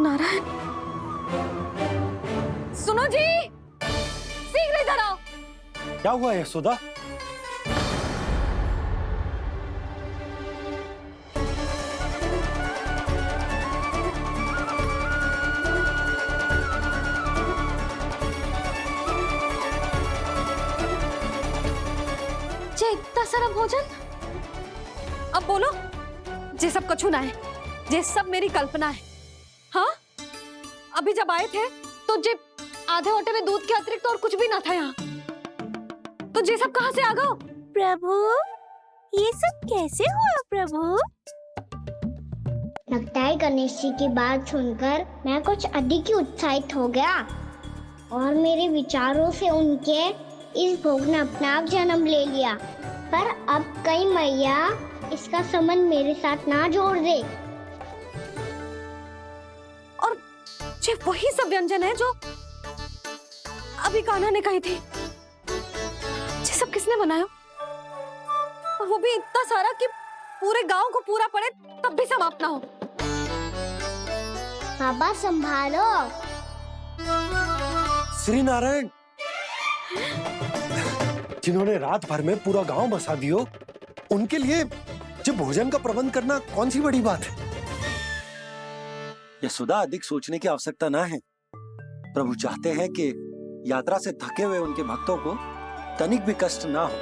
नारायण, सुनो जी, शीघ्र इधर आओ। क्या हुआ यशोदा? जे इतना सारा भोजन, अब बोलो, जे सब कछु ना है, जे सब मेरी कल्पना है। हाँ, अभी जब आए थे तो जे आधे ओटे में दूध के अतिरिक्त और कुछ भी ना था यहाँ, तो जे सब कहाँ से आ गए? प्रभु, ये सब कैसे हुआ प्रभु? लगता है गणेश जी की बात सुनकर मैं कुछ अधिक ही उत्साहित हो गया और मेरे विचारों से उनके इस भोग ने अपने आप जन्म ले लिया। पर अब कहीं मैया इसका संबंध मेरे साथ ना जोड़ दे। और ये वही सब व्यंजन है जो अभी कान्हा ने कही थी। ये सब किसने बनाया? और वो भी इतना सारा कि पूरे गांव को पूरा पड़े तब भी समाप्त ना हो। बाबा संभालो। श्री नारायण, जिन्होंने रात भर में पूरा गांव बसा दियो, उनके लिए जो भोजन का प्रबंध करना कौन सी बड़ी बात है? यशोदा, अधिक सोचने की आवश्यकता ना है। प्रभु चाहते हैं कि यात्रा से थके हुए उनके भक्तों को तनिक भी कष्ट ना हो,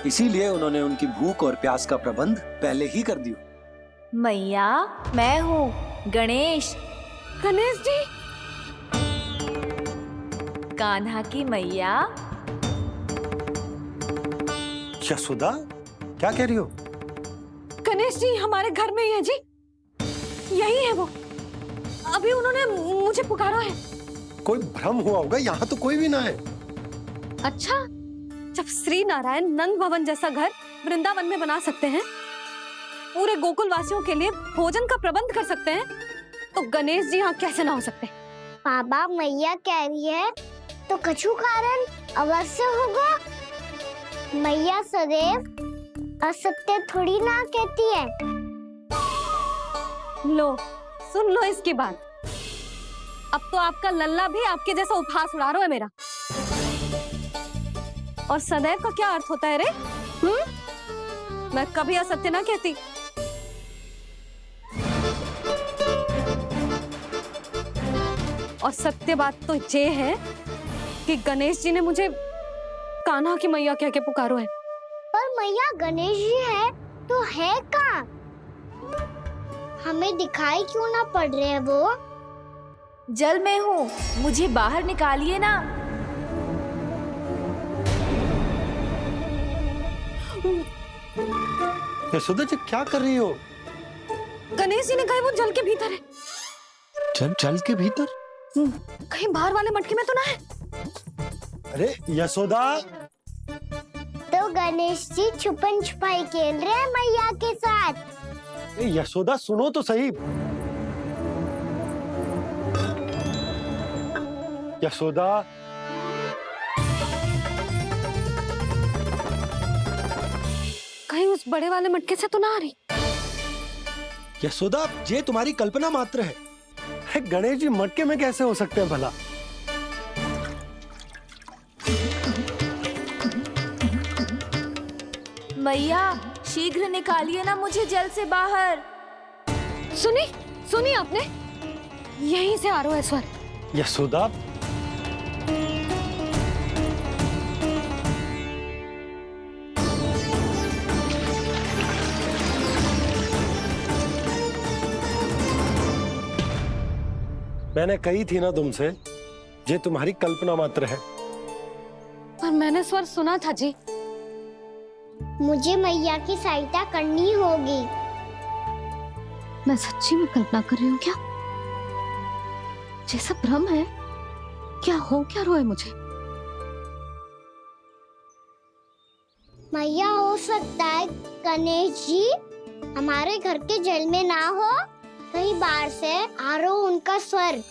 इसीलिए उन्होंने उनकी भूख और प्यास का प्रबंध पहले ही कर दिया। मैया, मैं हूँ गणेश। गणेश जी, कान्हा की मैया। यशोदा, क्या कह रही हो? गणेश जी हमारे घर में ही है जी, यही है वो। अभी उन्होंने मुझे पुकारा है। कोई भ्रम हुआ होगा, यहाँ तो कोई भी ना है। अच्छा, जब श्री नारायण नंद भवन जैसा घर वृंदावन में बना सकते हैं, पूरे गोकुल वासियों के लिए भोजन का प्रबंध कर सकते हैं, तो गणेश जी यहाँ कैसे ना हो सकते? बाबा, मैया कह रही है तो कछु कारण अवश्य होगा। मैया सदैव असत्य थोड़ी ना कहती है। लो, सुन लो इसकी बात। अब तो आपका लल्ला भी आपके जैसा उपहास उड़ा रहा है मेरा। और सदैव का क्या अर्थ होता है रे? मैं कभी असत्य ना कहती। और सत्य बात तो ये है कि गणेश जी ने मुझे कान्हा की मैया कह के पुकारो है। पर मैया, गणेश जी है तो है कहाँ? हमें दिखाई क्यों ना पड़ रहे हैं वो? जल में हूँ, मुझे बाहर निकालिए ना। यशोदा जी, क्या कर रही हो? गणेश जी ने कहा वो जल के भीतर है। जल के भीतर? कहीं बाहर वाले मटके में तो ना है? अरे यशोदा! तो गणेश जी छुपन छुपाई खेल रहे हैं मैया के साथ। यशोदा, सुनो तो सही। यशोदा, कहीं उस बड़े वाले मटके से तो ना आ रही? यशोदा, ये तुम्हारी कल्पना मात्र है। गणेश जी मटके में कैसे हो सकते हैं भला? मैया, शीघ्र निकालिए ना मुझे जल से बाहर। सुनी सुनी आपने? यहीं से आ रहा है स्वर। यशोदा, मैंने कही थी ना तुमसे, ये तुम्हारी कल्पना मात्र है। पर मैंने स्वर सुना था जी। मुझे मैया की सहायता करनी होगी। मैं सच्ची में कल्पना कर रही हूँ क्या? ये सब भ्रम है क्या? हो क्या रहा है मुझे? मैया, हो सकता है गणेश जी हमारे घर के जल में ना हो, कहीं बाहर से आ रहा हो उनका स्वर।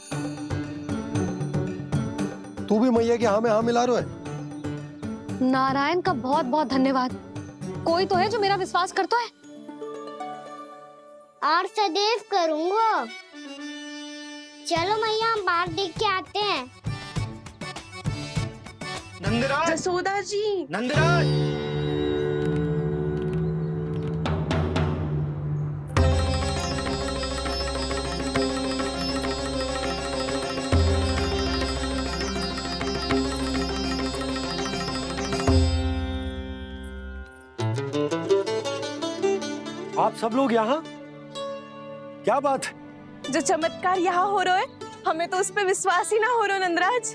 तू भी मैया के हाँ में हाँ मिला रहा है। नारायण का बहुत बहुत धन्यवाद। कोई तो है जो मेरा विश्वास करता है। और सदैव करूँगा। चलो मैया हम बाहर देख के आते हैं। नंदराज, जसोदा जी, नंदराज। आप सब लोग यहाँ? क्या बात है? जो चमत्कार यहाँ हो रहा है, हमें तो उस पे विश्वास ही ना हो रहा नंदराज।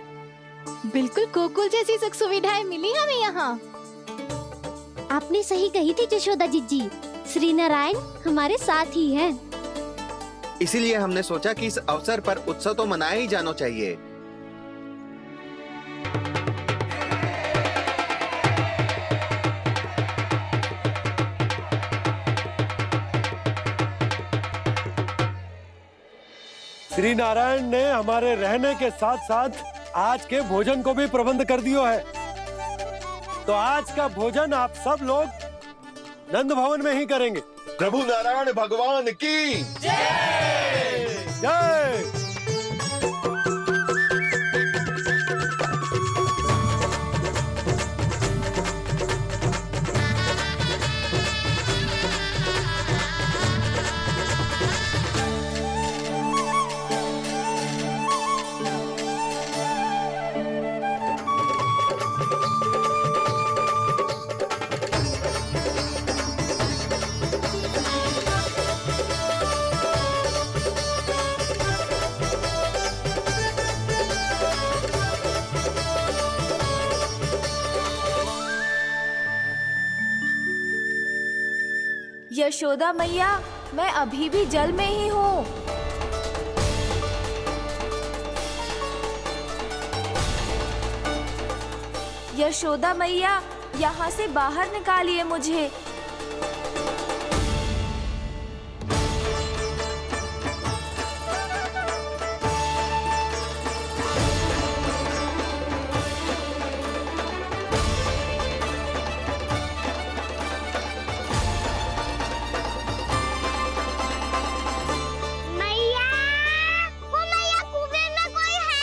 बिल्कुल गोकुल जैसी सुख सुविधाएं मिली हमें यहाँ। आपने सही कही थी जशोदा जीजी, श्री नारायण हमारे साथ ही हैं। इसीलिए हमने सोचा कि इस अवसर पर उत्सव तो मनाया ही जाना चाहिए। श्री नारायण ने हमारे रहने के साथ साथ आज के भोजन को भी प्रबंध कर दियो है। तो आज का भोजन आप सब लोग नंद भवन में ही करेंगे। प्रभु नारायण भगवान की जय जय। यशोदा मैया, मैं अभी भी जल में ही हूँ। यशोदा मैया, यहाँ से बाहर निकालिए मुझे। मैया, वो मैया कुएं में कोई है।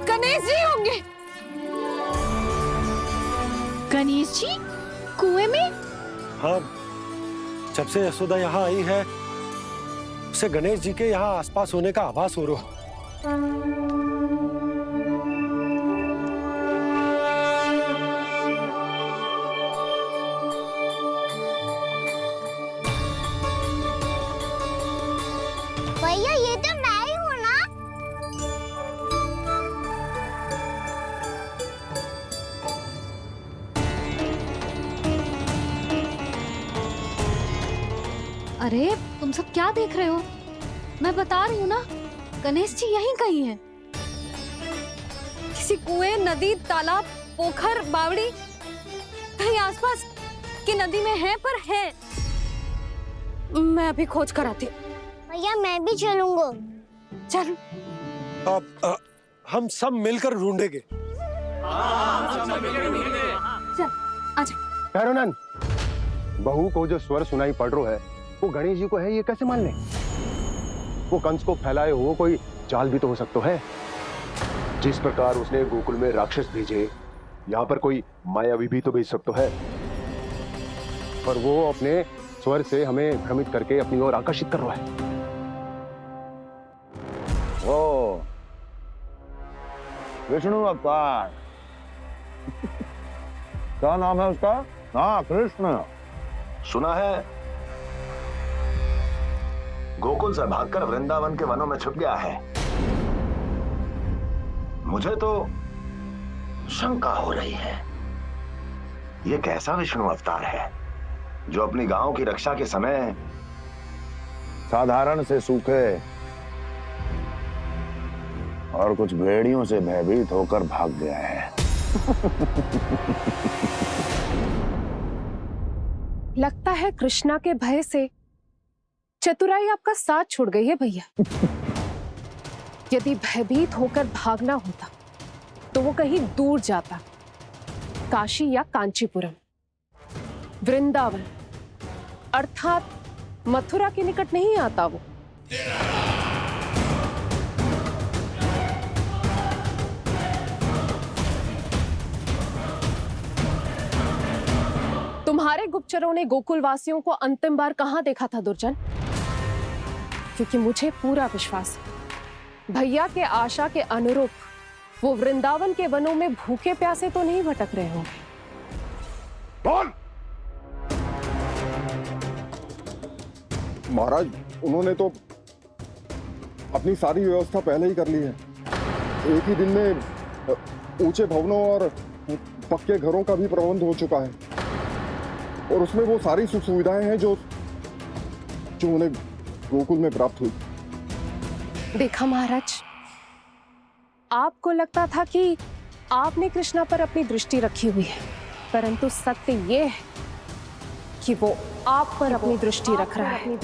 गणेश जी होंगे। गणेश जी कुएं में? हाँ, जब से यशोदा यहाँ आई है उसे गणेश जी के यहाँ आसपास होने का आभास हो रहा है। भैया ये तो मैं ही हूँ ना। अरे तुम सब क्या देख रहे हो? मैं बता रही हूँ ना, गणेश जी यहीं कहीं हैं। किसी कुएं, नदी, तालाब, पोखर, बावड़ी, कहीं आसपास की नदी में है, पर है। मैं अभी खोज कर आती हूँ। भैया मैं भी चलूंगा। चल। अब हम सब मिलकर ढूंढेंगे। चल आजा। भैरवनंद, बहू को जो स्वर सुनाई पड़ रहा है वो गणेश जी को है, ये कैसे मान ले? वो कंस को फैलाए हुए कोई जाल भी तो हो सकता है। जिस प्रकार उसने गोकुल में राक्षस भेजे, यहाँ पर कोई मायावी भी तो भेज सकता है। पर वो अपने स्वर से हमें भ्रमित करके अपनी ओर आकर्षित कर रहा है। ओ, विष्णु अवतार। क्या नाम है उसका? हाँ, कृष्ण। सुना है गोकुल से भागकर वृंदावन के वनों में छुप गया है। मुझे तो शंका हो रही है, ये कैसा विष्णु अवतार है जो अपनी गांव की रक्षा के समय साधारण से सूखे और कुछ भेड़ियों से भयभीत होकर भाग गया है। लगता है कृष्णा के भय से चतुराई आपका साथ छोड़ गई है भैया। यदि भयभीत होकर भागना होता तो वो कहीं दूर जाता, काशी या कांचीपुरम, वृंदावन अर्थात मथुरा के निकट नहीं आता वो। तुम्हारे गुप्तचरों ने गोकुल वासियों को अंतिम बार कहां देखा था दुर्जन? क्योंकि मुझे पूरा विश्वास है भैया के आशा के अनुरूप वो वृंदावन के वनों में भूखे प्यासे तो नहीं भटक रहे होंगे। बोल! महाराज, उन्होंने तो अपनी सारी व्यवस्था पहले ही कर ली है। एक ही दिन में ऊंचे भवनों और पक्के घरों का भी प्रबंध हो चुका है, और उसमें वो सारी सुख सुविधाएं हैं जो उन्हें गोकुल में प्राप्त हुई। देखा महाराज, आपको लगता था कि आपने कृष्णा पर अपनी दृष्टि रखी हुई है, परंतु सत्य ये है कि वो आप पर अपनी दृष्टि रख रहा है।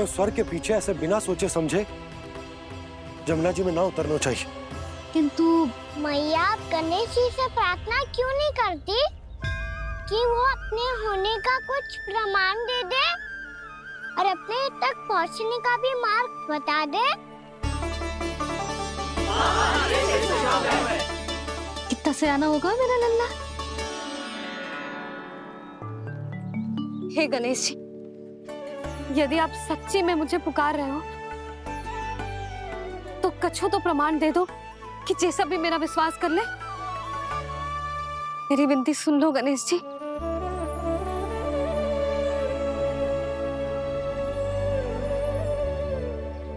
स्वर के पीछे ऐसे बिना सोचे समझे जमुना जी में ना उतरना चाहिए। किंतु मैया, आप गणेश जी से प्रार्थना क्यों नहीं करती कि वो अपने होने का कुछ प्रमाण दे दे और अपने तक पहुंचने का भी मार्ग बता दे? कितना सयाना होगा मेरा लल्ला। हे गणेश जी, यदि आप सच्ची में मुझे पुकार रहे हो तो कछु तो प्रमाण दे दो कि जैसा भी मेरा विश्वास कर ले। मेरी विनती सुन लो गणेश जी।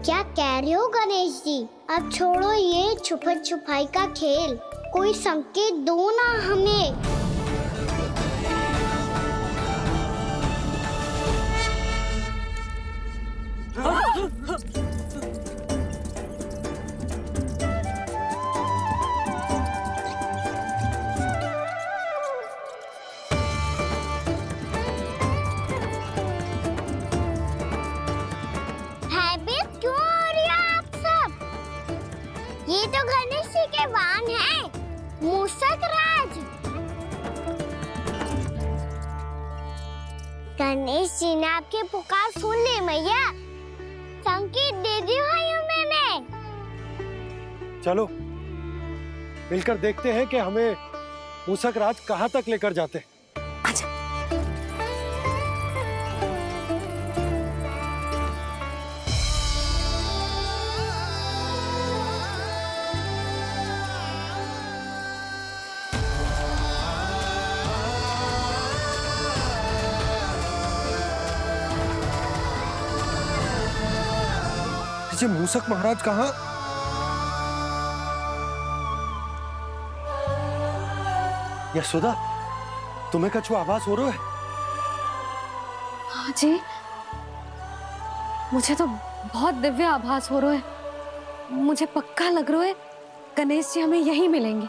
क्या कह रहे हो गणेश जी? अब छोड़ो ये छुपन छुपाई का खेल, कोई संकेत दो ना हमें। भयभीत क्यों हो रही हो आप सब? ये तो गणेश जी के वाहन हैं, मूषक राज। गणेश जी ने आपकी पुकार सुन ली मैया, संकेत दे दी भाइयों मैंने। चलो मिलकर देखते हैं कि हमें मूषक राज कहां तक लेकर जाते हैं। जी मूषक महाराज कहाँ? यशोदा, तुम्हें कछु आभास हो रहा है? हाँ जी, मुझे तो बहुत दिव्य आभास हो रहा है। मुझे पक्का लग रहा है गणेश जी हमें यहीं मिलेंगे।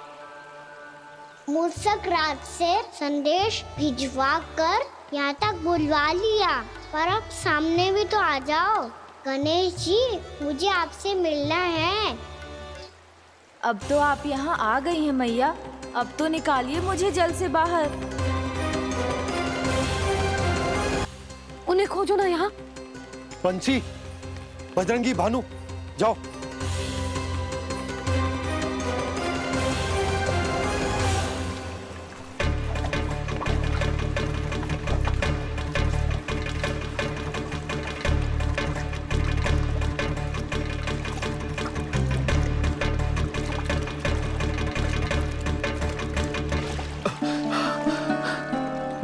मूषक राज से संदेश भिजवा कर यहाँ तक बुलवा लिया, पर अब सामने भी तो आ जाओ। गणेश जी, मुझे आपसे मिलना है। अब तो आप यहाँ आ गई हैं मैया, अब तो निकालिए मुझे जल से बाहर। उन्हें खोजो ना यहाँ। पंछी, बजरंगी, भानु, जाओ।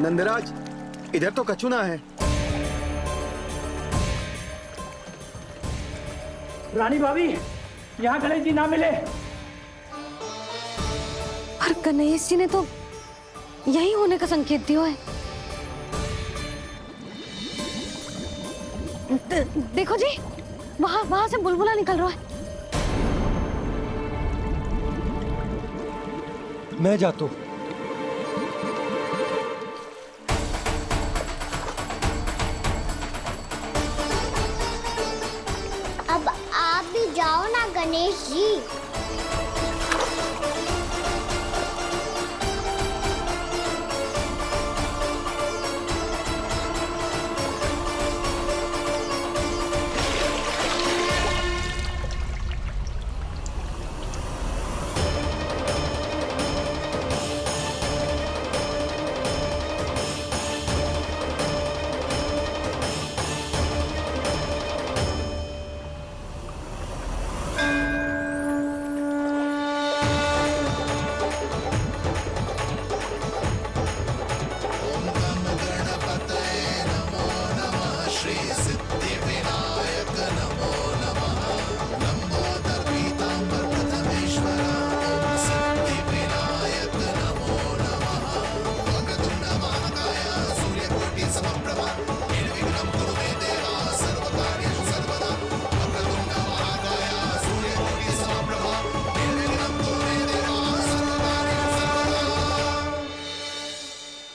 नंदराज, इधर तो कछु ना है। रानी भाभी, यहाँ गणेश जी ना मिले। और गणेश जी ने तो यही होने का संकेत दिया है। देखो जी, वहां वहां से बुलबुला निकल रहा है। मैं जाता हूँ। अब आप भी जाओ ना गणेश जी।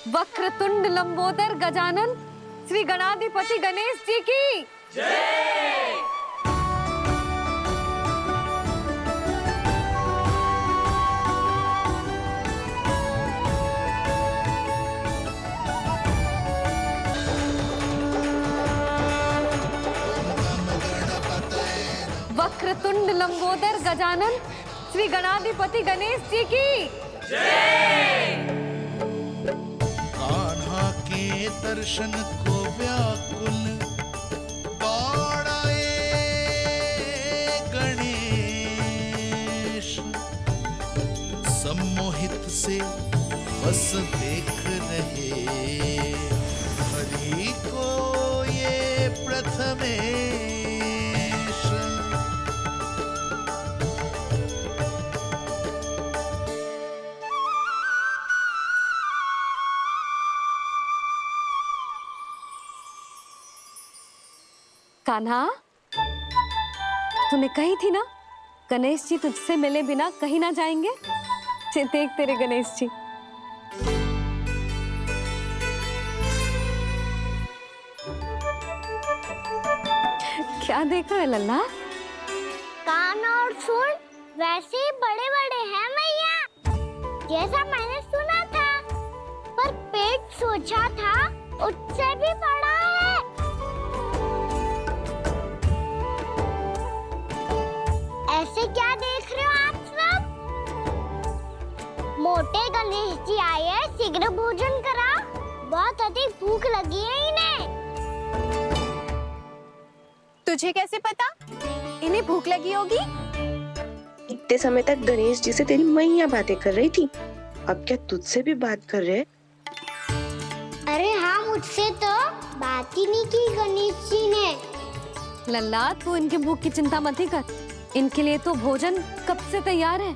वक्रतुंड लंबोदर गजानन श्री गणाधिपति गणेश जी की जय। वक्रतुंड लंबोदर गजानन श्री गणाधिपति गणेश जी की जय। कान्हा के दर्शन को व्याकुल दौड़ाए गणेश, सम्मोहित से बस देख रहे हरि को ये प्रथमेश। कान्हा, तूने कही थी ना गणेश जी तुझसे मिले बिना कहीं ना जाएंगे। देख तेरे गणेश जी। क्या देख रहा है लल्ला? कान और सुन वैसे ही बड़े बड़े हैं मैया, जैसा मैंने सुना था, पर पेट सोचा था उससे भी बड़ा है। ऐसे क्या देख रहे हो आप सब? मोटे गणेश जी आए हैं, शीघ्र भोजन करा, बहुत अधिक भूख लगी है इन्हें। तुझे कैसे पता इन्हें भूख लगी होगी? इतने समय तक गणेश जी से तेरी मैया बातें कर रही थी, अब क्या तुझसे भी बात कर रहे? अरे हाँ, मुझसे तो बात ही नहीं की गणेश जी ने। लल्ला, तू इनके भूख की चिंता मत ही कर, इनके लिए तो भोजन कब से तैयार है।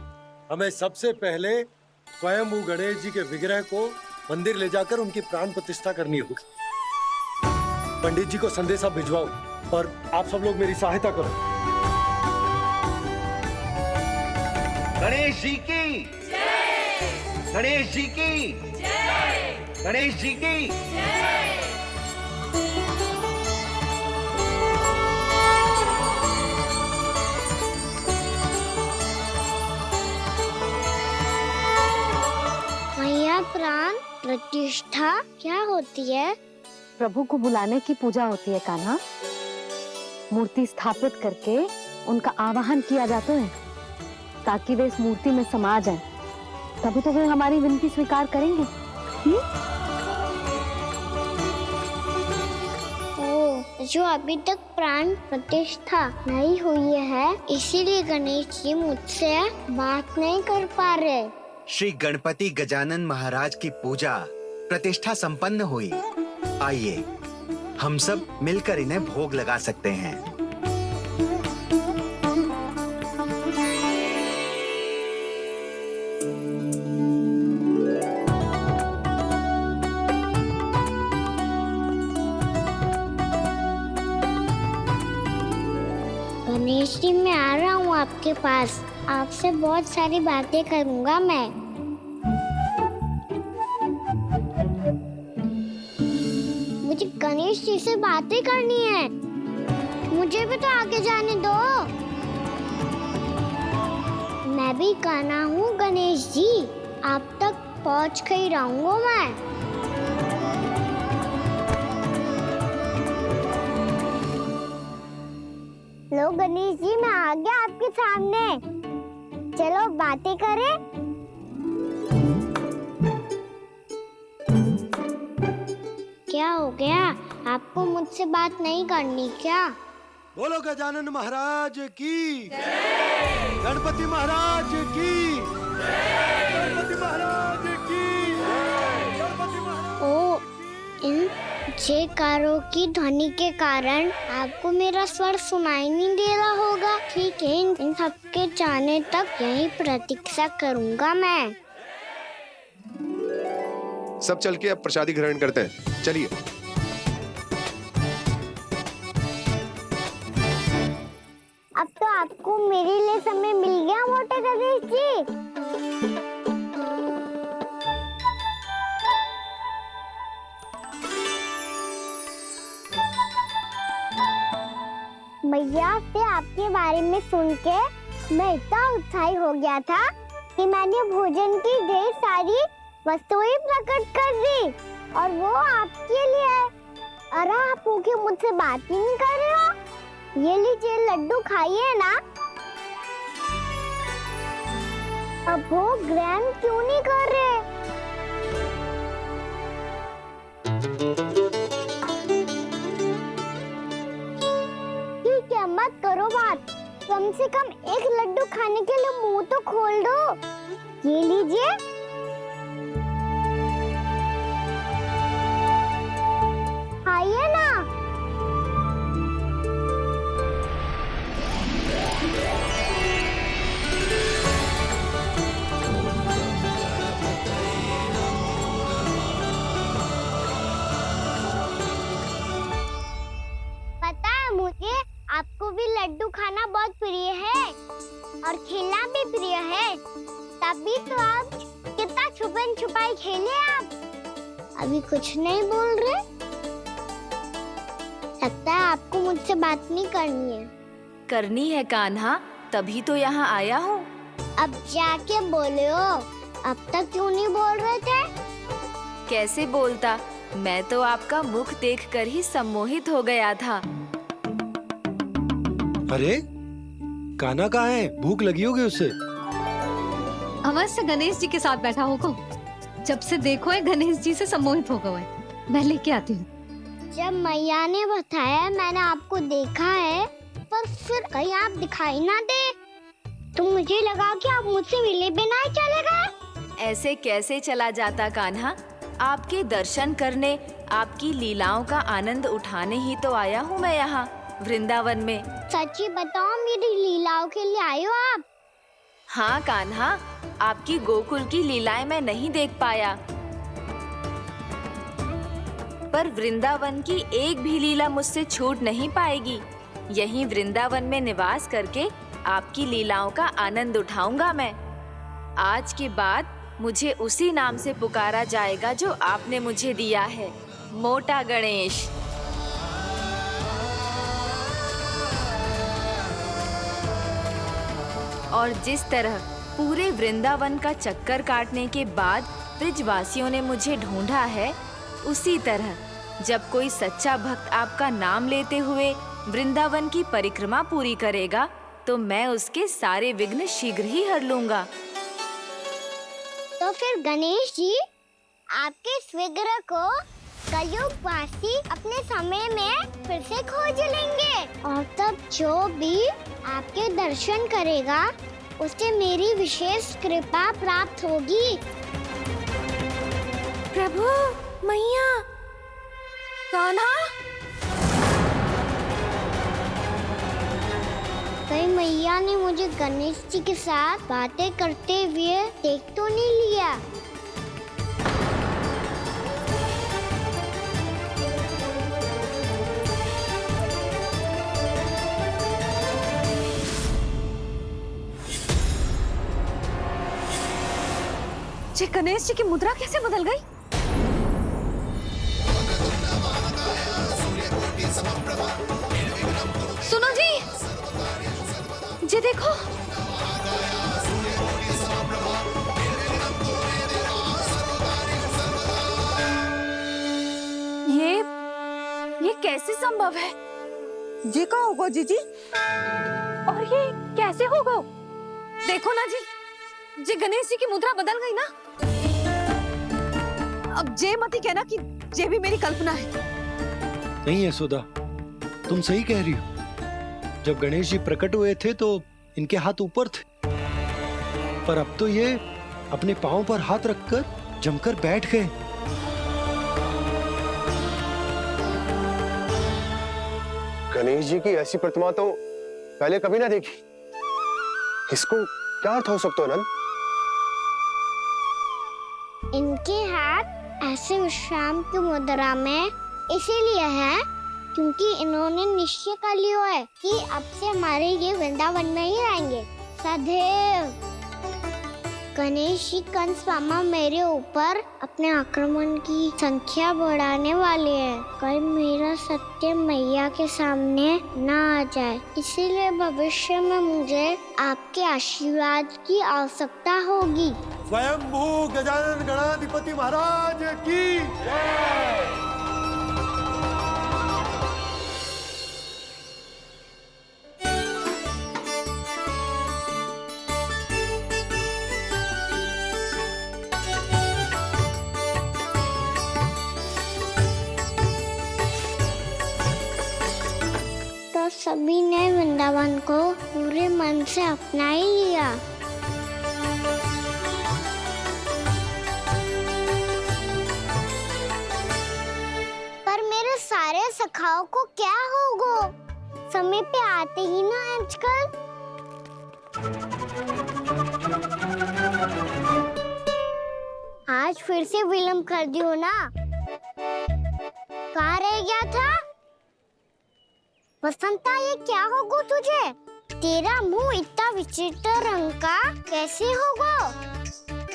हमें सबसे पहले स्वयं गणेश जी के विग्रह को मंदिर ले जाकर उनकी प्राण प्रतिष्ठा करनी होगी। पंडित जी को संदेशा भिजवाओ और आप सब लोग मेरी सहायता करो। गणेश जी की जय। गणेश जी की जय। गणेश जी की जय। मैया, प्राण प्रतिष्ठा क्या होती है? प्रभु को बुलाने की पूजा होती है कान्हा। मूर्ति स्थापित करके उनका आवाहन किया जाता है ताकि वे इस मूर्ति में समा जाएं। तभी तो वे हमारी विनती स्वीकार करेंगे। जो अभी तक प्राण प्रतिष्ठा नहीं हुई है, इसीलिए गणेश जी मुझसे बात नहीं कर पा रहे। श्री गणपति गजानन महाराज की पूजा प्रतिष्ठा संपन्न हुई। आइए हम सब मिलकर इन्हें भोग लगा सकते हैं। जी मैं आ रहा हूँ आपके पास, आपसे बहुत सारी बातें करूँगा मैं। मुझे गणेश जी से बातें करनी है, मुझे भी तो आगे जाने दो। मैं भी कान्हा हूँ गणेश जी, आप तक पहुँच कर ही रहूंगा मैं। लो गणेश जी मैं आ गया आपके सामने, चलो बातें करें। क्या हो गया, आपको मुझसे बात नहीं करनी क्या? बोलो गजानन महाराज की, गणपति महाराज की, गणपति महाराज की, गणपति महाराज। ओ, इन जयकारों की ध्वनि के कारण आपको मेरा स्वर सुनाई नहीं दे रहा होगा। ठीक है, इन सबके जाने तक यही प्रतीक्षा करूंगा मैं। सब चल के अब प्रसादी ग्रहण करते हैं, चलिए। अब तो आपको मेरे लिए समय मिल गया मोटे गणेश जी। मैया से आपके बारे में सुन के मैं इतना उत्साही हो गया था कि मैंने भोजन की ढेर सारी वस्तुएं प्रकट कर दी, और वो आपके लिए। अरे आप भूखे मुझसे बात ही नहीं कर रहे हो। ये लीजिए लड्डू खाइए ना। अब वो ग्रहण क्यों नहीं कर रहे? ठीक है, मत करो बात, कम से कम एक लड्डू खाने के लिए मुंह तो खोल दो। ये लीजिए। खाइए ना। पता है मुझे, आपको भी लड्डू खाना बहुत प्रिय है और खेलना भी प्रिय है, तभी तो आप कितना छुपन छुपाई खेले। आप अभी कुछ नहीं बोल रहे, लगता है आपको मुझसे बात नहीं करनी है। करनी है कान्हा, तभी तो यहाँ आया हूँ। अब जाके बोले हो, अब तक क्यों नहीं बोल रहे थे? कैसे बोलता, मैं तो आपका मुख देखकर ही सम्मोहित हो गया था। अरे कान्हा कहाँ है? भूख लगी होगी उससे। अवश्य गणेश जी के साथ बैठा होगा, जब से देखो है गणेश जी से सम्मोहित हो गए। मैं लेके आती हूँ। जब मैया ने बताया मैंने आपको देखा है, पर फिर कहीं आप दिखाई ना दे, तो मुझे लगा कि आप मुझसे मिले बिना ही चले गए। ऐसे कैसे चला जाता कान्हा, आपके दर्शन करने, आपकी लीलाओं का आनंद उठाने ही तो आया हूँ मैं यहाँ वृंदावन में। सच्ची बताओ, मेरी लीलाओं के लिए आए हो आप? हाँ कान्हा, आपकी गोकुल की लीलाएं मैं नहीं देख पाया, पर वृंदावन की एक भी लीला मुझसे छूट नहीं पाएगी। यहीं वृंदावन में निवास करके आपकी लीलाओं का आनंद उठाऊंगा मैं। आज के बाद मुझे उसी नाम से पुकारा जाएगा जो आपने मुझे दिया है, मोटा गणेश। और जिस तरह पूरे वृंदावन का चक्कर काटने के बाद ब्रिजवासियों ने मुझे ढूंढा है, उसी तरह जब कोई सच्चा भक्त आपका नाम लेते हुए वृंदावन की परिक्रमा पूरी करेगा, तो मैं उसके सारे विघ्न शीघ्र ही हर लूंगा। तो फिर गणेश जी, आपके इस विग्रह को कलयुगवासी अपने समय में फिर से खोज लेंगे, और तब जो भी आपके दर्शन करेगा उसे मेरी विशेष कृपा प्राप्त होगी। प्रभु, मैया, कान्हा, कहीं मैया ने मुझे गणेश जी के साथ बातें करते हुए देख तो नहीं लिया? जी गणेश जी की मुद्रा कैसे बदल गई? सुनो जी, जी देखो। ये कैसे संभव है? जी का होगा जीजी? और ये कैसे होगा? देखो ना जी, जी गणेश जी की मुद्रा बदल गई ना। अब जे मत ही कहना कि ये भी मेरी कल्पना है। नहीं यशोदा, तुम सही कह रही हो। जब गणेश जी प्रकट हुए थे तो इनके हाथ ऊपर थे, पर अब तो ये अपने पांव पर हाथ रखकर जमकर बैठ गए। गणेश जी की ऐसी प्रतिमा तो पहले कभी ना देखी। इसको क्या अर्थ हो सकता है नंद? इनके हाथ ऐसे विश्राम की मुद्रा में इसीलिए है क्योंकि इन्होंने निश्चय कर लिया है कि अब से हमारे ये वृंदावन में ही रहेंगे सदैव। गणेश जी कंस मामा मेरे ऊपर अपने आक्रमण की संख्या बढ़ाने वाले हैं। कल मेरा सत्य मैया के सामने ना आ जाए, इसीलिए भविष्य में मुझे आपके आशीर्वाद की आवश्यकता होगी। स्वयंभू गजानन गणाधिपति महाराज की जय। तो सभी ने वृंदावन को पूरे मन से अपना ही लिया। पर मेरे सारे सखाओं को क्या होगा? समय पे आते ही ना आजकल। आज फिर से विलंब कर दियो ना। कहाँ रह गया था? वसंता, ये क्या होगा तुझे? तेरा मुंह इतना विचित्र रंग का कैसे होगा?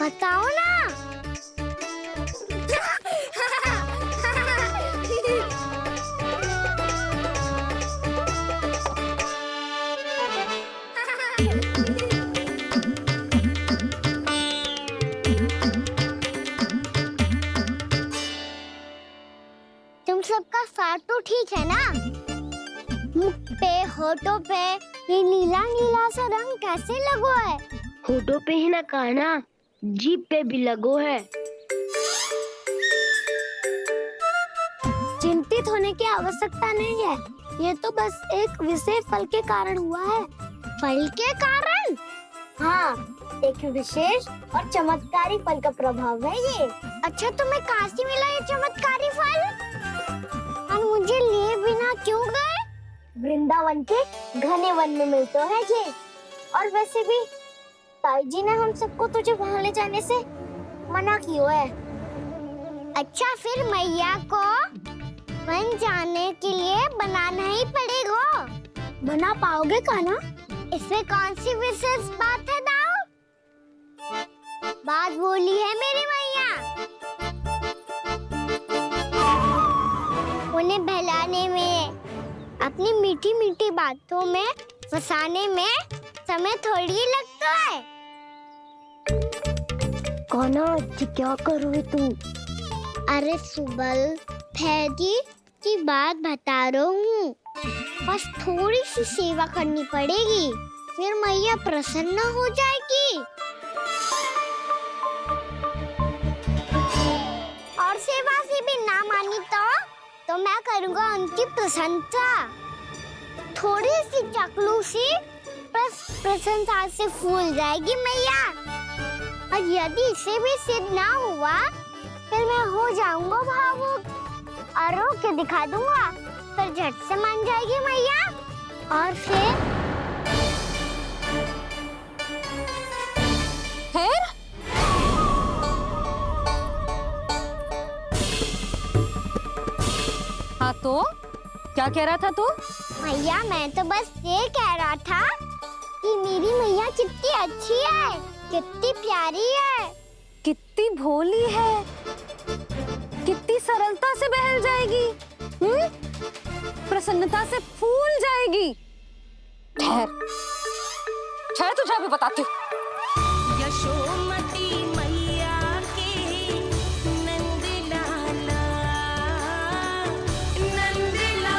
बताओ ना। तुम सबका साथ तो ठीक है ना? मुख पे, होठों पे ये नीला नीला सा रंग कैसे लगो है? होठों पे ही ना कहना, जीभ पे भी लगो है। चिंतित होने की आवश्यकता नहीं है। ये तो बस एक विशेष फल के कारण हुआ है। फल के कारण? हाँ, एक विशेष और चमत्कारी फल का प्रभाव है ये। अच्छा, तुम्हें कहाँ से मिला ये चमत्कारी फल? और मुझे लिए बिना क्यों गए? वृंदावन के घने वन में मिलते हैं ये। और वैसे भी ताई जी ने हम सबको तुझे वहाँ ले जाने से मना किया है। अच्छा, फिर मैया को वन जाने के लिए बनाना ही पड़ेगा। बना पाओगे कान्हा? इसमें कौन सी विशेष बात है दाऊ? बात बोली है मेरी मैया। उन्हें बहलाने में, अपनी मीठी मीठी बातों में फंसाने में समय थोड़ी ही लगता है। कान्हा, क्या करोगे तुम? अरे सुबल, फैदी की बात बता रहा हूँ। बस थोड़ी सी सेवा करनी पड़ेगी, फिर मैया प्रसन्न हो जाएगी। और सेवा से भी ना मानी तो मैं करूँगा उनकी प्रशंसा। थोड़ी सी चाकलूसी बस प्रशंसा से फूल जाएगी मैया। और यदि इसे भी सिद्ध ना हुआ, फिर मैं हो जाऊंगा भावुक और रो के दिखा दूंगा, फिर झट से मान जाएगी मैया। और फिर हाँ तो क्या कह रहा था तू? मैया, मैं तो बस ये कह रहा था कि मेरी मैया कितनी अच्छी है, कितनी प्यारी है। कितनी भोली है, कितनी सरलता से बहल जाएगी, प्रसन्नता से फूल जाएगी। ठहर ठहर, तुझे अभी बताती हूँ। यशोमती मैया के नंद लाला, नंद लाला।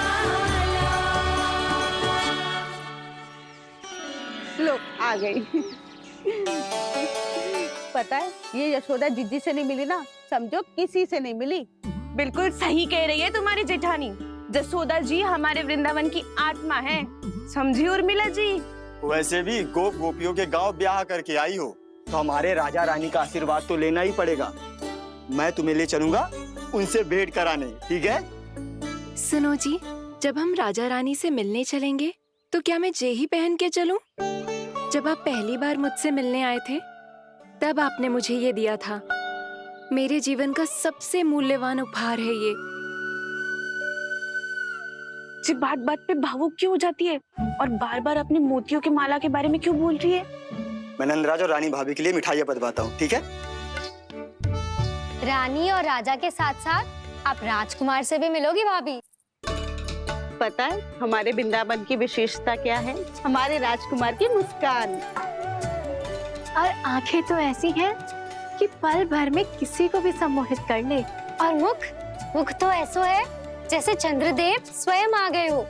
लो आ गई। पता है ये यशोदा जीजी से नहीं मिली ना, समझो किसी से नहीं मिली। बिल्कुल सही कह रही है तुम्हारी जेठानी। जसोदा जी हमारे वृंदावन की आत्मा है, समझी उर्मिला जी। वैसे भी गोप गोपियों के गांव ब्याह करके आई हो तो हमारे राजा रानी का आशीर्वाद तो लेना ही पड़ेगा। मैं तुम्हें ले चलूंगा उनसे भेंट कराने, ठीक है? सुनो जी, जब हम राजा रानी से मिलने चलेंगे तो क्या मैं जे ही पहन के चलूं? जब आप पहली बार मुझसे मिलने आए थे तब आपने मुझे ये दिया था। मेरे जीवन का सबसे मूल्यवान उपहार है ये। जी बात बात पे भावुक क्यों हो जाती है और बार बार अपनी मोतियों की माला के बारे में क्यों बोल रही है? मैं नंदराज और रानी भाभी के लिए मिठाइयाँ बंटवाता हूँ, ठीक है? रानी और राजा के साथ साथ आप राजकुमार से भी मिलोगी भाभी। पता है हमारे वृंदावन की विशेषता क्या है? हमारे राजकुमार की मुस्कान। और आंखें तो ऐसी हैं कि पल भर में किसी को भी सम्मोहित कर ले। और मुख तो ऐसा है जैसे चंद्रदेव स्वयं आ गए हो।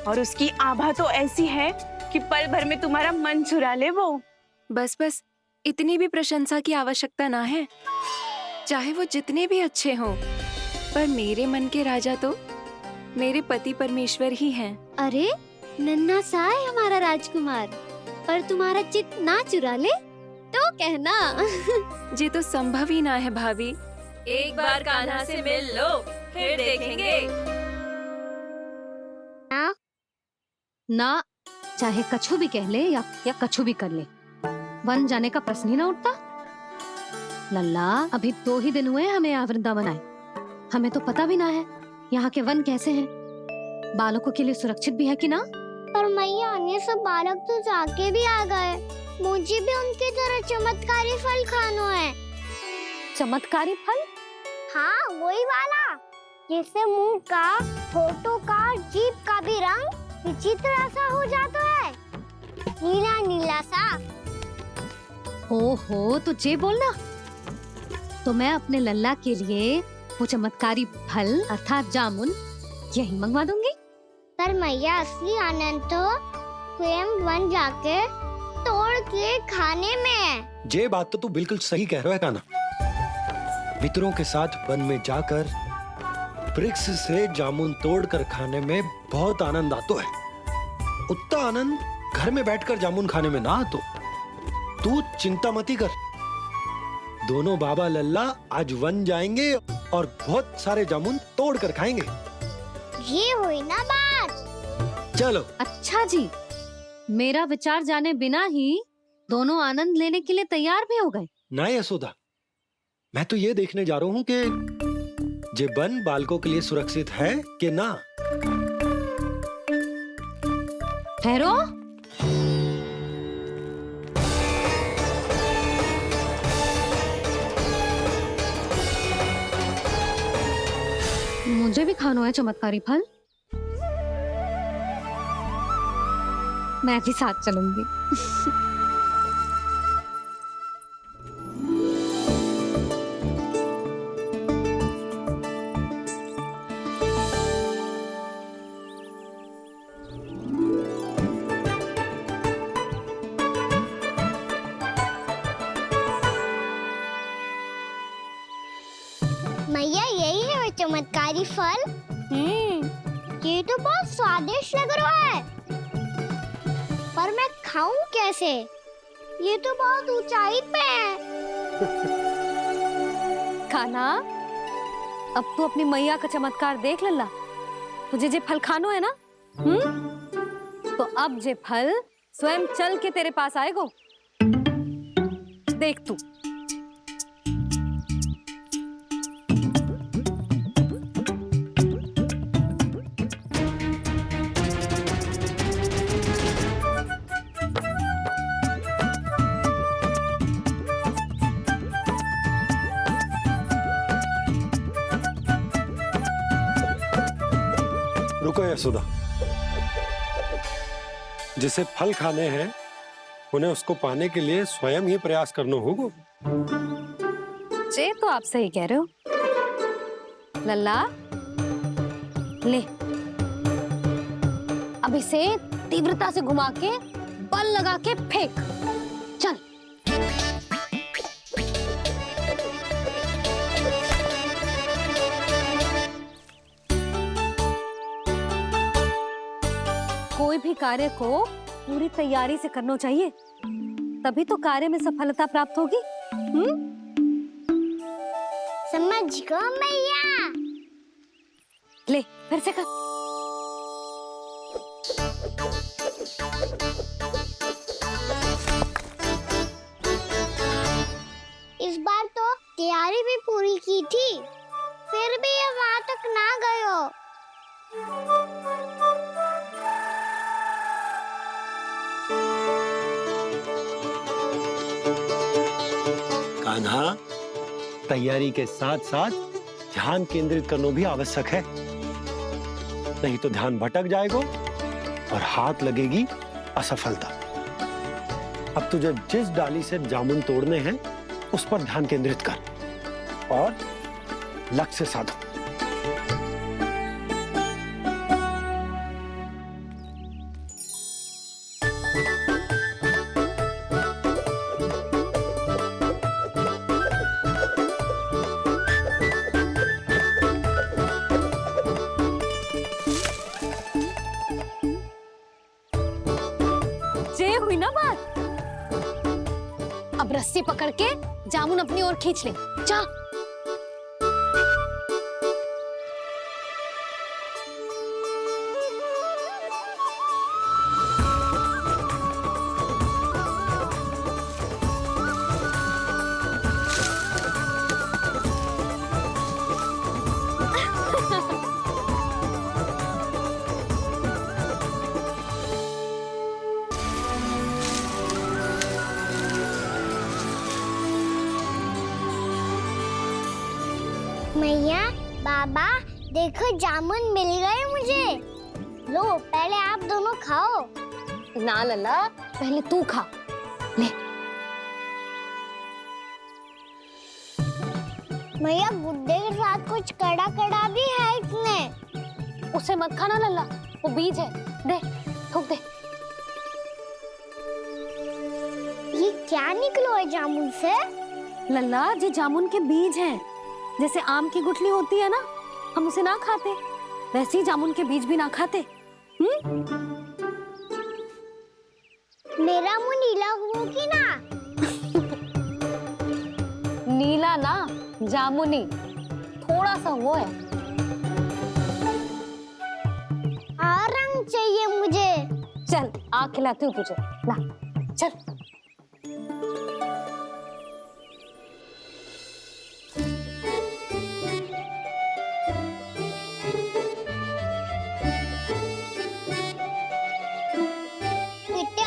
और उसकी आभा तो ऐसी है कि पल भर में तुम्हारा मन चुरा ले वो। बस बस, इतनी भी प्रशंसा की आवश्यकता ना है। चाहे वो जितने भी अच्छे हों, पर मेरे मन के राजा तो मेरे पति परमेश्वर ही हैं। अरे नन्हा सा है हमारा राजकुमार, पर तुम्हारा चित्त ना चुरा ले तो कहना। ये तो संभव ही ना है भाभी। एक बार कान्हा से मिल लो, फिर देखेंगे। ना चाहे कछु भी कह ले या कछु भी कर ले, वन जाने का प्रश्न ही ना उठता। लल्ला, अभी 2 ही दिन हुए हमें यहाँ वृंदावन आए। हमें तो पता भी ना है यहाँ के वन कैसे हैं, बालकों के लिए सुरक्षित भी है कि ना। पर मैया अन्य सब बालक तो जाके भी आ गए, मुझे भी उनके तरह चमत्कारी फल खाना है। चमत्कारी फल? हाँ वही वाला, जिससे मुंह का, होठों का, जीभ का भी रंग विचित्र सा हो जाता है, नीला नीला सा। हो तो जे बोलना, तो मैं अपने लल्ला के लिए वो चमत्कारी फल अर्थात जामुन यही मंगवा दूंगी। पर मैया असली आनंद तो स्वयं वन जाके तोड़ के खाने में है। ये बात तो तू बिल्कुल सही कह रहा है कान्हा। मित्रों के साथ वन में जाकर वृक्ष से जामुन तोड़कर खाने में बहुत आनंद आता है। उतना आनंद घर में बैठकर जामुन खाने में ना आतो। तू चिंता मती कर, दोनों बाबा लल्ला आज वन जाएंगे और बहुत सारे जामुन तोड़कर खाएंगे। ये हुई ना बात। चलो। अच्छा जी, मेरा विचार जाने बिना ही दोनों आनंद लेने के लिए तैयार भी हो गए। ना यशोदा, मैं तो ये देखने जा रहा हूँ कि ये वन बालकों के लिए सुरक्षित है कि ना। ठहरो, मुझे भी खाना है चमत्कारी फल। मैं भी साथ चलूंगी। मैया यही है वो चमत्कारी फल। ये तो बहुत स्वादिष्ट लग रहा है, पर मैं खाऊं कैसे? ये तो बहुत ऊंचाई पे है। खाना, अब तू अपनी मैया का चमत्कार देख लल्ला। तुझे जे फल खानो है ना, तो अब जे फल स्वयं चल के तेरे पास आएगो। देख तू। रुको यशोदा, जिसे फल खाने हैं उन्हें उसको पाने के लिए स्वयं ही प्रयास करना होगा। जे तो आप सही कह रहे हो। लल्ला ले, अब इसे तीव्रता से घुमा के बल लगा के फेंक। चल। कोई भी कार्य को पूरी तैयारी से करना चाहिए, तभी तो कार्य में सफलता प्राप्त होगी। समझ गो मैया। ले फिर से कर। इस बार तो तैयारी भी पूरी की थी, फिर भी ये वहां तक ना गए हो। कान्हा, तैयारी के साथ साथ ध्यान केंद्रित करना भी आवश्यक है, नहीं तो ध्यान भटक जाएगा और हाथ लगेगी असफलता। अब तुझे जिस डाली से जामुन तोड़ने हैं उस पर ध्यान केंद्रित कर और लक्ष्य साधो। ये हुई ना बात। अब रस्सी पकड़ के जामुन अपनी ओर खींच ले। जा। मैया, बाबा, देखो जामुन मिल गए मुझे। लो, पहले आप दोनों खाओ। ना लल्ला, पहले तू खा। ले। मैया, गुड्डे के साथ कुछ कड़ा कड़ा भी है इसमें। उसे मत खाना लल्ला, वो बीज है। दे, थूक दे। ये क्या निकलो है जामुन से? लल्ला, ये जामुन के बीज हैं। जैसे आम की गुठली होती है ना, हम उसे ना खाते, वैसे ही जामुन के बीज भी ना खाते। मेरा मुंह नीला हुआ कि ना? नीला ना, जामुनी, थोड़ा सा वो है। और रंग चाहिए मुझे। चल, आ खिलाती हूँ तुझे। ला, चल।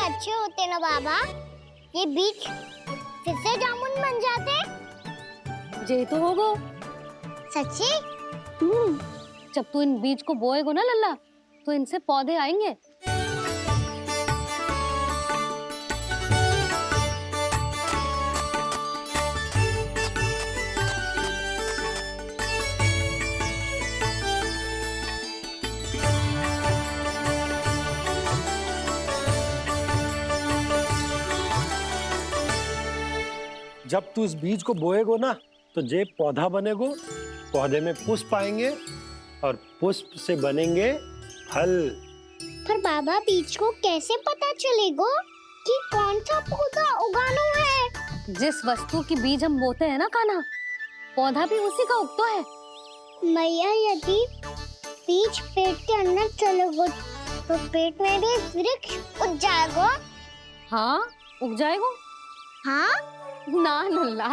अच्छे होते ना बाबा, ये बीज फिर से जामुन बन जाते। जे तो होगो। सच्ची? जब तू इन बीज को बोएगो ना लल्ला, तो इनसे पौधे आएंगे। जब तू इस बीज को बोएगो ना, तो जे पौधा बनेगो, पौधे में पुष्प आएंगे और पुष्प से बनेंगे फल। पर बाबा, बीज को कैसे पता चलेगा कि कौन सा पौधा उगाना है? जिस वस्तु की बीज हम बोते हैं ना कान्हा, पौधा भी उसी का उगता है। मैया, यदि बीज पेट के अंदर चलेगा तो पेट में भी वृक्ष उग जाएगा। हाँ, उग जाएगा। हाँ ना लल्ला,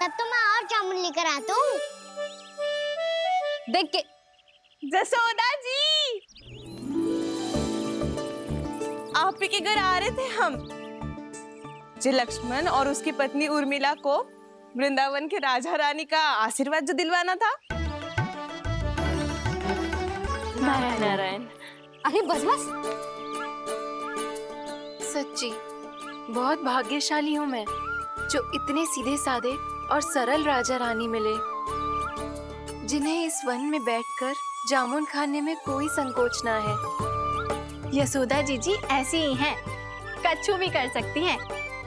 तब तो मैं और जामुन लेकर आता हूँ। देख के। जसोदा जी, आप ही के घर आ रहे थे हम। जो लक्ष्मण और उसकी पत्नी उर्मिला को वृंदावन के राजा रानी का आशीर्वाद जो दिलवाना था। नारायण नारायण। अरे बस बस। सच्ची बहुत भाग्यशाली हूँ मैं, जो इतने सीधे साधे और सरल राजा रानी मिले, जिन्हें इस वन में बैठकर जामुन खाने में कोई संकोच ना है। यशोदा जीजी ऐसी ही हैं, कच्छू भी कर सकती हैं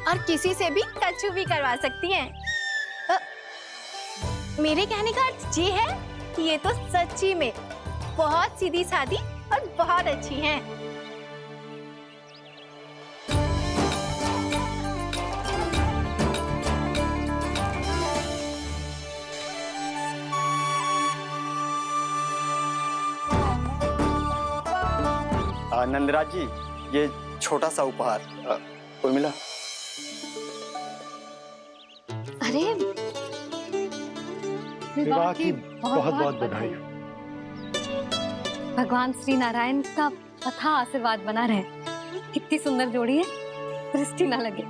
और किसी से भी कच्छू भी करवा सकती हैं। मेरे कहने का अर्थ ये है कि ये तो सच्ची में बहुत सीधी सादी और बहुत अच्छी हैं। नंदराज जी, ये छोटा सा उपहार। उर्मिला। अरे विवाह की बहुत बहुत बधाई। भगवान श्री नारायण का अथाह आशीर्वाद बना रहे। कितनी सुंदर जोड़ी है, दृष्टि ना लगे।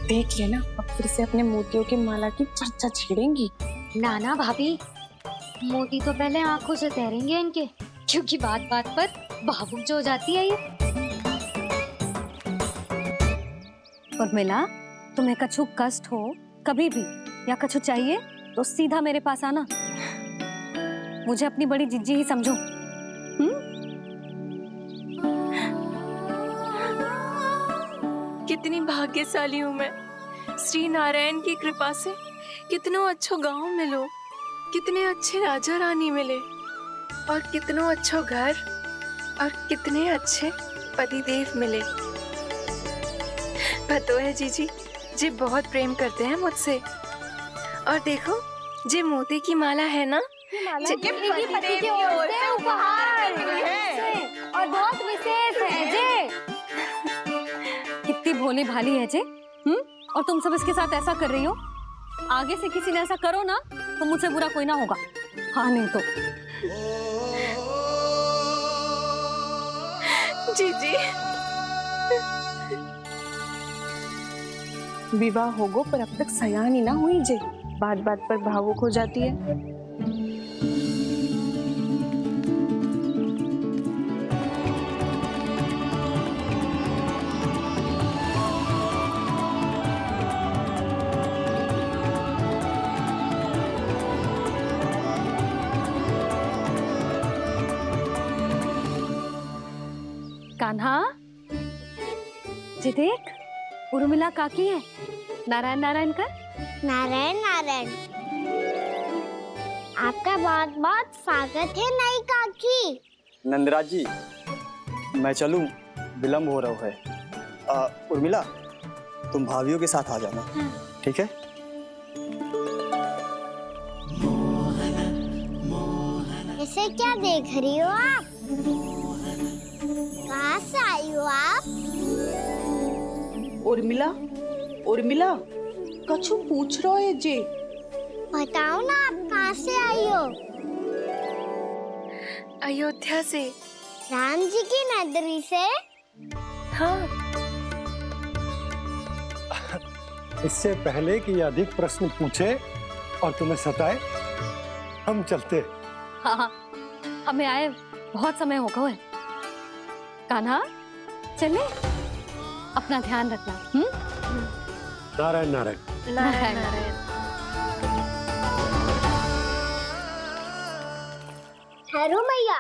देख लेना, अब फिर से अपने मोतियों की माला की चर्चा छेड़ेंगी। नाना भाभी, मोती तो पहले आंखों से तैरेंगे इनके, क्योंकि बात बात पर भावुक जो हो जाती है ये। उर्मिला, तुम्हें कछु कष्ट हो कभी भी या कछु चाहिए तो सीधा मेरे पास आना। मुझे अपनी बड़ी जिज्जी ही समझो। कितनी भाग्यशाली हूँ मैं, श्री नारायण की कृपा से कितनों अच्छो गांव मिलो, कितने अच्छे राजा रानी मिले, और कितनों अच्छो घर और कितने अच्छे पतिदेव मिले। पतो है जीजी, जी बहुत प्रेम करते हैं मुझसे। और देखो, जे मोती की माला है ना, पति की ओर से उपहार और बहुत विशेष है जे। कितनी भोली भाली है जे। और तुम सब इसके साथ ऐसा कर रही हो। आगे से किसी ने ऐसा करो ना तो मुझसे बुरा कोई ना होगा। हाँ नहीं तो। जीजी, विवाह होगो पर अब तक सयान ही ना हुई जे, बात बात पर भावुक हो जाती है। कान्हा, जी देख, उर्मिला काकी है। नारायण नारायण कर। नारायण नारायण। आपका बहुत बहुत स्वागत है नई काकी। नंदराज जी, मैं चलूं, विलम्ब हो रहा है। उर्मिला, तुम भाभियों के साथ आ जाना। ठीक है? इसे क्या देख रही हो आप? कहाँ से आई हो आप? उर्मिला, उर्मिला, कछु पूछ रहा है जे। बताओ ना, आप कहाँ से आई हो? अयोध्या से। राम जी की नगरी से? हाँ। इससे पहले कि अधिक प्रश्न पूछे और तुम्हें सताए, हम चलते। हाँ, हमें आए बहुत समय हो गया है। कान्हा, चले, अपना ध्यान रखना। नारायण नारायण। नारायण नारायण। ठहरो मैया।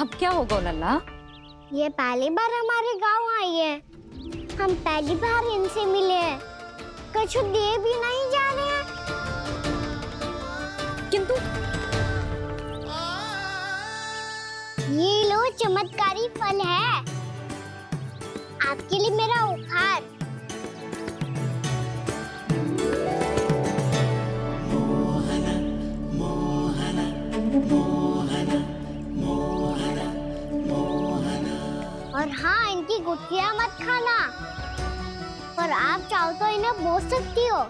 अब क्या होगा लल्ला? ये पहली बार हमारे गांव आई है। हम पहली बार इनसे मिले हैं। कुछ दे भी नहीं जा रहे हैं। किंतु ये लो, चमत्कारी फल है आपके लिए मेरा उपहार। और हाँ, इनकी गुठलियां मत खाना। और आप चाहो तो इन्हें बो सकती हो।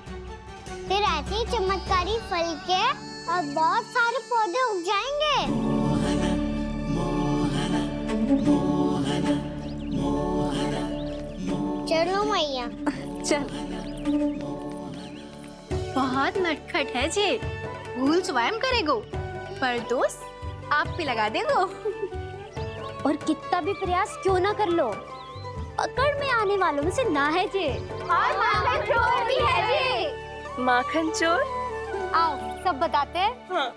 फिर ऐसे ही चमत्कारी फल के और बहुत सारे पौधे उग जाएंगे। चलो मैया। चल। बहुत नटखट है जे, भूल स्वयं करेगो, पर दोस्त आप पे लगा देगो। और कितना भी प्रयास क्यों ना कर लो, पकड़ में आने वालों में से ना है जे। और माखन चोर भी है जे। माखन चोर? आओ सब बताते हैं। हाँ।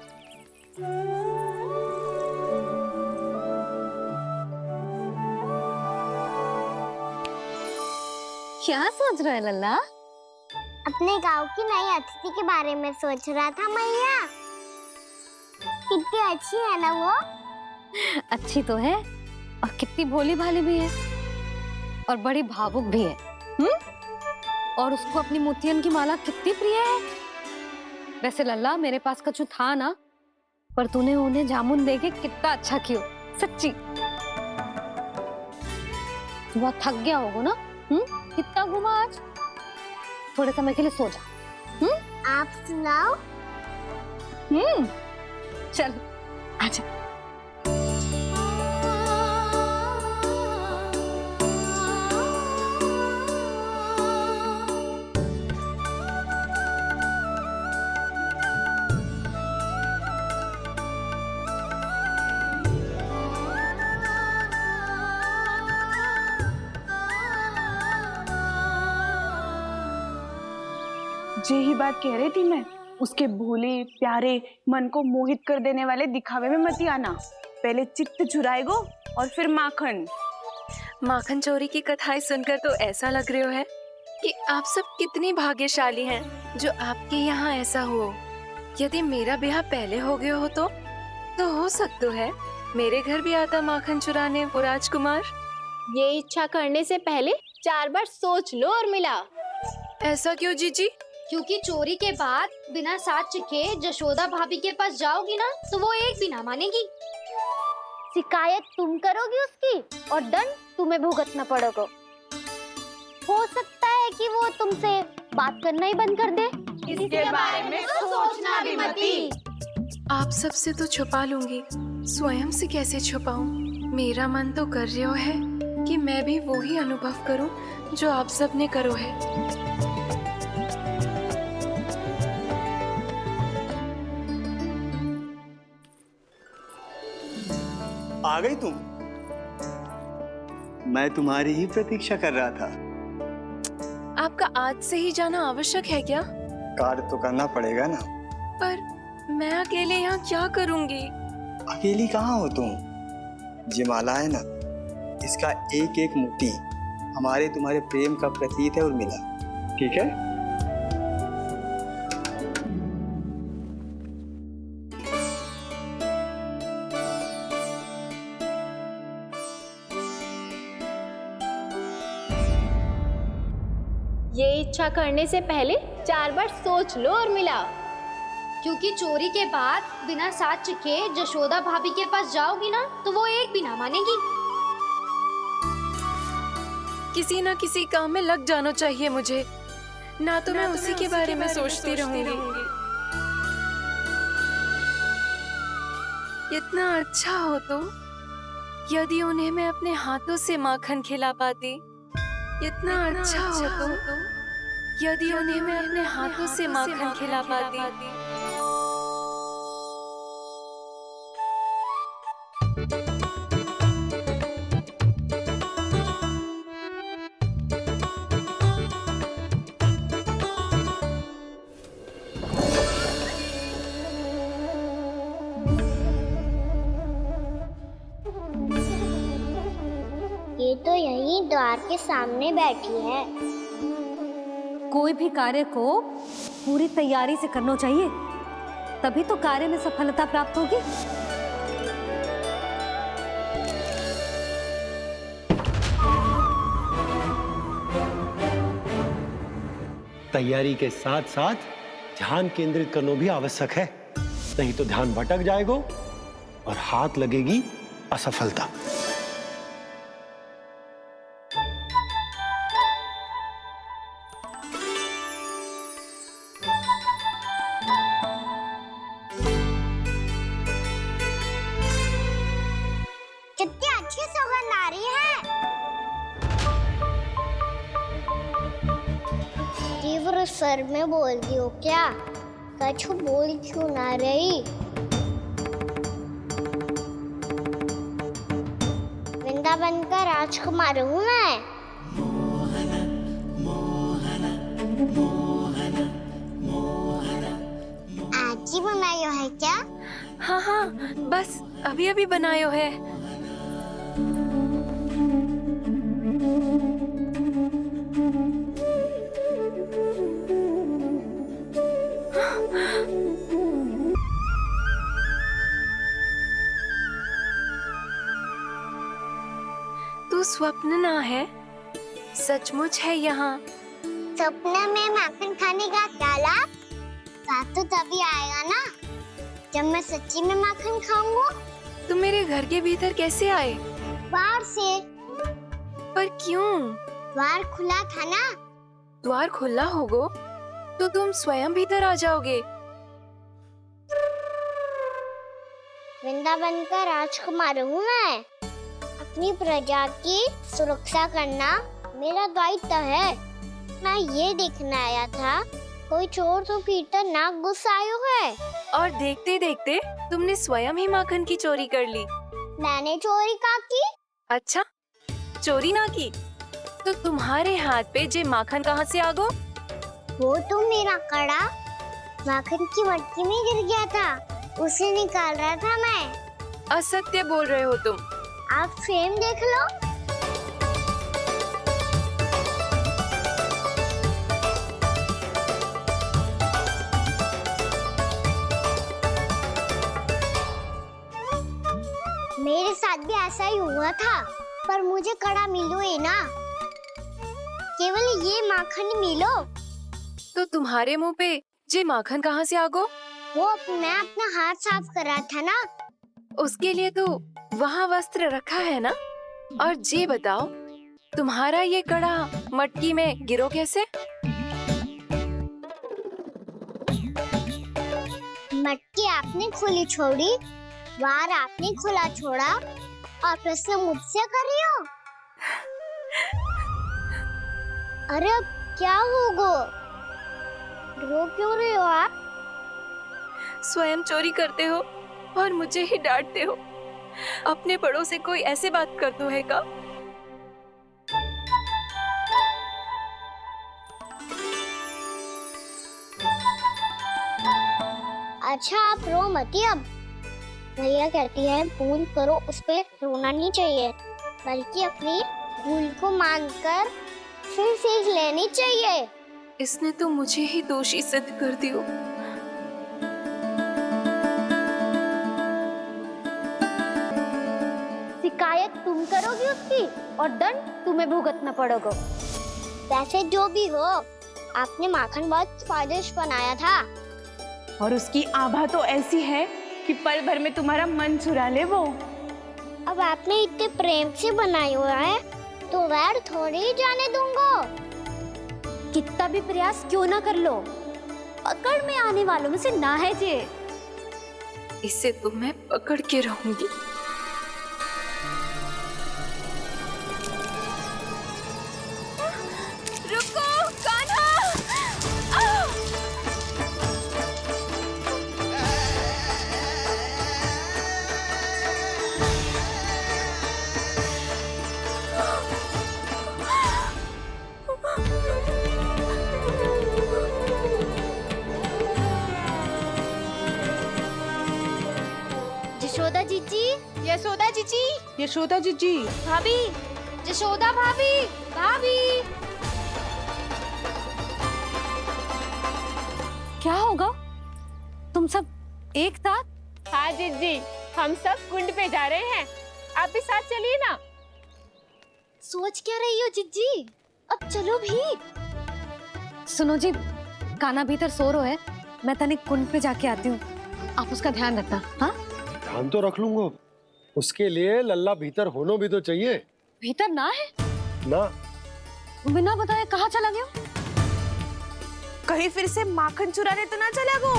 क्या सोच रहा है लल्ला? अपने गांव की नई अतिथि के बारे में सोच रहा था मैया। कितनी अच्छी है ना वो? अच्छी तो है और कितनी भोली भाली भी है और बड़ी भावुक भी है। और उसको अपनी मोतियन की माला कितनी प्रिय है। वैसे लल्ला मेरे पास कछु था ना, पर तूने उन्हें जामुन देके कितना अच्छा किया, सच्ची। तू बहुत थक गया होगा ना? कितना घूमा आज? थोड़े समय के लिए सो जा। आप सुनाओ। चल आजा। जे ही बात कह रही थी मैं, उसके भोले प्यारे मन को मोहित कर देने वाले दिखावे में मत आना। पहले चित्त चुराएगो और फिर माखन। माखन चोरी की कथाएं सुनकर तो ऐसा लग रहा है कि आप सब कितनी भाग्यशाली हैं जो आपके यहाँ ऐसा हो। यदि मेरा ब्याह पहले हो गया हो तो हो सकता है मेरे घर भी आता माखन चुराने वो राजकुमार। ये इच्छा करने से पहले 4 बार सोच लो और मिला। ऐसा क्यों जीजी? क्योंकि चोरी के बाद बिना साथ के जशोदा भाभी के पास जाओगी ना तो वो एक भी ना मानेगी। शिकायत तुम करोगी उसकी और दंड तुम्हें भुगतना पड़ेगा। हो सकता है कि वो तुमसे बात करना ही बंद कर दे। इसके बारे में तो सोचना भी मती। आप सबसे तो छुपा लूंगी, स्वयं से कैसे छुपाऊं? मेरा मन तो कर रहा है कि मैं भी वो ही अनुभव करूं जो आप सब ने करो है। आ गई तुम? मैं तुम्हारी ही प्रतीक्षा कर रहा था। आपका आज से ही जाना आवश्यक है क्या? कार्य तो करना पड़ेगा ना। पर मैं अकेले यहाँ क्या करूँगी? अकेली कहाँ हो तुम? ये माला है ना, इसका एक एक मोती हमारे तुम्हारे प्रेम का प्रतीक है उर्मिला, ठीक है? ये इच्छा करने से पहले 4 बार सोच लो और मिला। क्योंकि चोरी के बाद बिना साथ के जशोदा भाभी के पास जाओगी ना तो वो एक भी ना मानेगी। किसी न किसी काम में लग जाना चाहिए मुझे, ना तो मैं उसी के बारे में सोचती रहूंगी। इतना अच्छा हो तो यदि उन्हें मैं अपने हाथों से माखन खिला पाती। इतना अच्छा हो तो यदि उन्हें मैं अपने हाथों से माखन खिला पाती। ये तो यही द्वार के सामने बैठी है। कोई भी कार्य को पूरी तैयारी से करना चाहिए, तभी तो कार्य में सफलता प्राप्त होगी। तैयारी के साथ साथ ध्यान केंद्रित करना भी आवश्यक है, नहीं तो ध्यान भटक जाएगा और हाथ लगेगी असफलता। कितनी अच्छी सौगंध आ रही है। स्वर में बोल दी हो क्या? कछु बोल क्यों ना रही? वृंदावन का राजकुमार हूँ मैं। आज ही बनायो है क्या? हाँ हाँ, बस अभी अभी बनायो है। तू स्वप्न ना है, सचमुच है यहाँ। सपने में माखन खाने का क्या लाभ? स्वाद तो तभी आएगा ना जब मैं सच्ची में माखन खाऊंगा। तुम मेरे घर के भीतर कैसे आए? बाहर से। पर क्यों? द्वार खुला था ना। द्वार खुला होगा तो तुम स्वयं भीतर आ जाओगे। वृंदावन का राजकुमार हूँ मैं। अपनी प्रजा की सुरक्षा करना मेरा दायित्व है। मैं ये देखने आया था कोई चोर तो भीतर ना घुस आयो है। और देखते देखते तुमने स्वयं ही माखन की चोरी कर ली। मैंने चोरी का की? अच्छा, चोरी ना की तो तुम्हारे हाथ पे जे माखन कहाँ से आ गो? वो तो मेरा कड़ा माखन की मटकी में गिर गया था, उसे निकाल रहा था मैं। असत्य बोल रहे हो तुम। आप फ्रेम देख लो। मेरे साथ भी ऐसा ही हुआ था, पर मुझे कड़ा मिलो ही ना, केवल ये माखन मिलो। तो तुम्हारे मुंह पे जे माखन कहाँ से आ गो? वो मैं अपना हाथ साफ कर रहा था ना। उसके लिए तो वहाँ वस्त्र रखा है ना। और जे बताओ, तुम्हारा ये कड़ा मटकी में गिरो कैसे? मटकी आपने खुली छोड़ी, द्वार आपने खुला छोड़ा, और प्रश्न मुझसे कर रही हो? अरे अब क्या होगा? रो क्यों रहे हो आप? स्वयं चोरी करते हो और मुझे ही डांटते हो। अपने बड़ों से कोई ऐसे बात कर दो है का? अच्छा आप रो मती अब। भैया कहती है भूल करो, उस पे रोना नहीं चाहिए, बल्कि अपनी भूल को मानकर फिर सीख लेनी चाहिए। इसने तो मुझे ही दोषी सिद्ध कर दियो। शिकायत तुम करोगी उसकी और दंड तुम्हें भुगतना पड़ेगा। वैसे जो भी हो, आपने माखन बहुत स्वादिष्ट बनाया था। और उसकी आभा तो ऐसी है कि पल भर में तुम्हारा मन चुरा ले वो। अब आपने इतने प्रेम से बनाया हुआ है तो वैर थोड़ी ही जाने दूंगा। कितना भी प्रयास क्यों ना कर लो, पकड़ में आने वालों में से ना है जे। इसे तो मैं पकड़ के रहूंगी। रुको कान्हा! यशोदा जीजी, यशोदा जीजी, यशोदा जीजी, भाभी, यशोदा भाभी, भाभी। क्या होगा? तुम सब एक साथ? हाँ जीजी, हम सब कुंड पे जा रहे हैं, आप भी साथ चलिए ना। सोच क्या रही हो जीजी? अब चलो भी। सुनो जी, कान्हा भीतर सो रो है, मैं तनिक कुंड पे जाके आती हूँ, आप उसका ध्यान रखना। हाँ, ध्यान तो रख लूंगा, उसके लिए लल्ला भीतर होना भी तो चाहिए। भीतर ना है ना? बिना बताए कहाँ चला गया? कहीं फिर से माखन चुराने तो ना चला गो?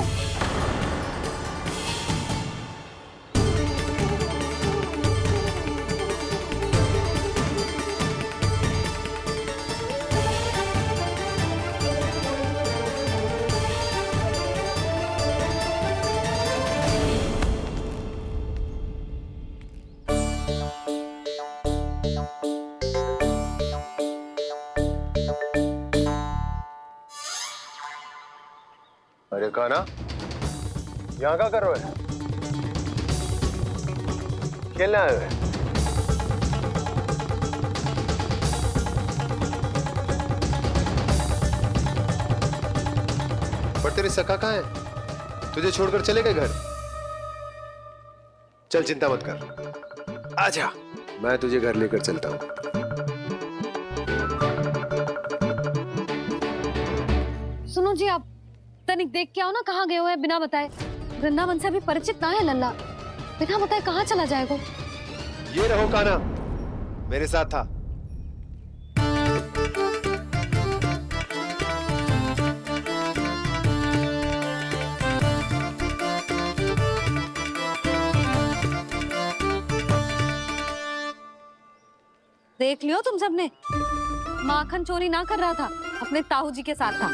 काना, यहाँ क्या कर रहे हो? खेलने आए हुए? पर तेरे सखा कहाँ है? तुझे छोड़कर चले गए घर? चल चिंता मत कर, आजा, मैं तुझे घर लेकर चलता हूँ। सुनो जी, आप तनिक देख के आओ ना कहाँ गए हुए हैं बिना बताए। वृंदावन से अभी परिचित ना है लल्ला, बिना बताए कहाँ चला जाएगा। ये रहो काना, मेरे साथ था। देख लियो तुम सबने, माखन चोरी ना कर रहा था, अपने ताऊ जी के साथ था।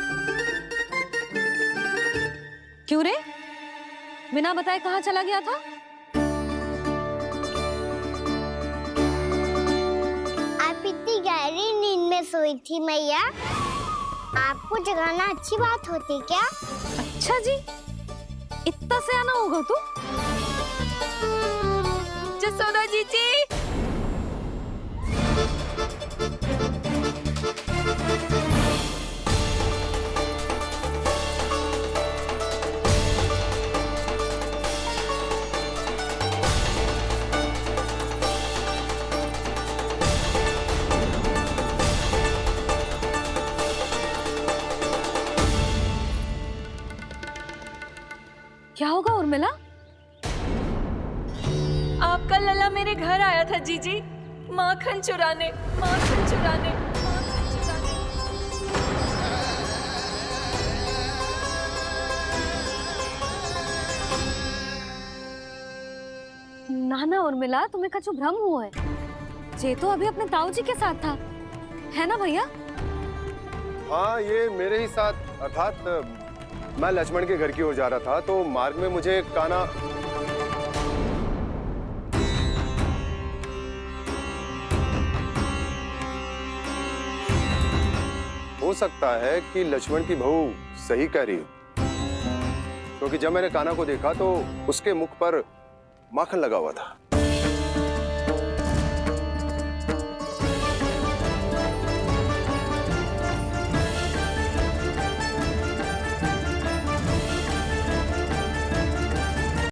क्यों रे, बिना बताए कहाँ चला गया था? आप इतनी गहरी नींद में सोई थी मैया, आपको जगाना अच्छी बात होती क्या? अच्छा जी, इतना सयाना होगा तू? जसोदा जीजी, क्या होगा उर्मिला? आपका लल्ला मेरे घर आया था जीजी, माखन चुराने, माखन चुराने, माखन चुराने। ना ना उर्मिला, तुम्हें कछु भ्रम हुआ है। ये तो अभी अपने ताऊ जी के साथ था, है ना भैया? हाँ, ये मेरे ही साथ, अर्थात मैं लक्ष्मण के घर की ओर जा रहा था, तो मार्ग में मुझे काना हो सकता है कि लक्ष्मण की बहू सही कह रही हो, क्योंकि जब मैंने काना को देखा तो उसके मुख पर माखन लगा हुआ था।